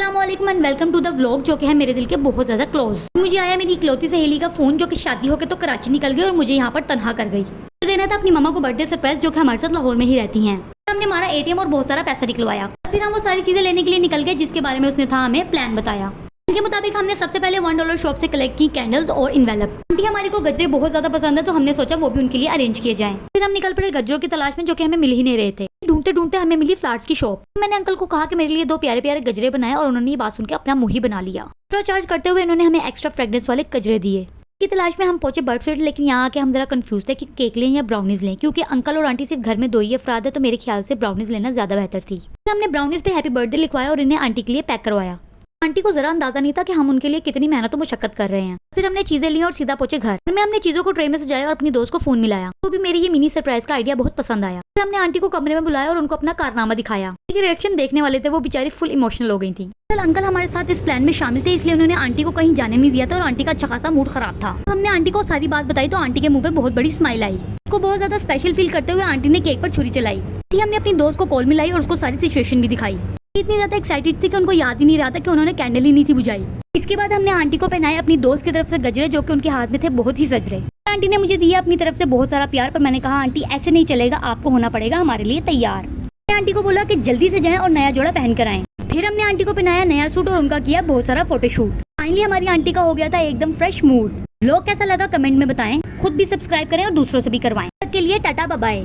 अस्सलामुअलैकुम and welcome to the vlog जो कि है मेरे दिल के बहुत ज्यादा क्लोज। मुझे आया मेरी इकलौती सहेली का फोन जो कि शादी होकर तो कराची निकल गई और मुझे यहाँ पर तनहा कर गई। देना था अपनी मम्मा को बर्थडे सरप्राइज जो कि हमारे साथ लाहौर में ही रहती हैं। हमने हमारा एटीएम और बहुत सारा पैसा निकलवाया। फिर हम वो सारी चीजें लेने के लिए निकल गए जिसके बारे में उसने था हमें प्लान बताया। इनके मुताबिक हमने सबसे पहले $1 शॉप से कलेक्ट की कैंडल्स और इन्वेलप। आंटी हमारी को गजरे बहुत ज्यादा पसंद है तो हमने सोचा वो भी उनके लिए अरेंज किए जाएं। फिर हम निकल पड़े गजरों की तलाश में जो कि हमें मिल ही नहीं रहे थे। ढूंढते ढूंढते हमें मिली फ्लावर्स की शॉप। मैंने अंकल को कहा कि मेरे लिए 2 प्यारे प्यारे गजरे बनाए और उन्होंने ये बात सुन के अपना मुंह ही बना लिया। एक्स्ट्रा चार्ज करते हुए उन्होंने हमें एक्स्ट्रा फ्रेग्रेंस वाले गजरे दिए। की तलाश में हम पहुंचे बर्ड स्वीट, लेकिन यहाँ आके हम जरा कंफ्यूज थे कि केक लें या ब्राउनीज लें, क्योंकि अंकल और आंटी सिर्फ घर में 2 ही अफराद है तो मेरे ख्याल से ब्राउनीज लेना ज्यादा बेहतर थी। फिर हमने ब्राउनीज पे हैप्पी बर्थडे लिखवाया और इन्हें आंटी के लिए पैक करवाया। आंटी को जरा अंदाजा नहीं था कि हम उनके लिए कितनी मेहनत और मुशक्कत कर रहे हैं। फिर हमने चीजें ली और सीधा पहुंचे घर में। हमने चीजों को ट्रे में सजाया और अपनी दोस्त को फोन मिलाया। तो भी मेरी ये मिनी सरप्राइज का आइडिया बहुत पसंद आया। फिर हमने आंटी को कमरे में बुलाया और उनको अपना कारनामा दिखाया। रिएक्शन देखने वाले थे, वो बेचारी फुल इमोशनल हो गई थी। अंकल हमारे साथ इस प्लान में शामिल थे, इसलिए उन्होंने आंटी को कहीं जाने नहीं दिया था और आंटी का अच्छा खासा मूड खराब था। तो हमने आंटी को सारी बात बताई तो आंटी के मुंह पे बहुत बड़ी स्माइल आई। को बहुत ज्यादा स्पेशल फील करते हुए आंटी ने केक पर छुरी चलाई थी। हमने अपनी दोस्त को कॉल मिलाई और उसको सारी सिचुएशन भी दिखाई। इतनी ज्यादा एक्साइटेड थी कि उनको याद ही नहीं रहा था कि उन्होंने कैंडल ही नहीं थी बुझाई। इसके बाद हमने आंटी को पहनाए अपनी दोस्त की तरफ से गजरे जो कि उनके हाथ में थे बहुत ही सज रहे। आंटी ने मुझे दिया अपनी तरफ से बहुत सारा प्यार, पर मैंने कहा आंटी ऐसे नहीं चलेगा, आपको होना पड़ेगा हमारे लिए तैयार। मैंने आंटी को बोला कि जल्दी से जाएं और नया जोड़ा पहन कर आएं। फिर हमने आंटी को पहनाया नया सूट और उनका किया बहुत सारा फोटोशूट। फाइनली हमारी आंटी का हो गया था एकदम फ्रेश मूड। व्लॉग कैसा लगा कमेंट में बताएं, खुद भी सब्सक्राइब करें और दूसरों से भी करवाएं। तब तक के लिए टाटा बाय बाय।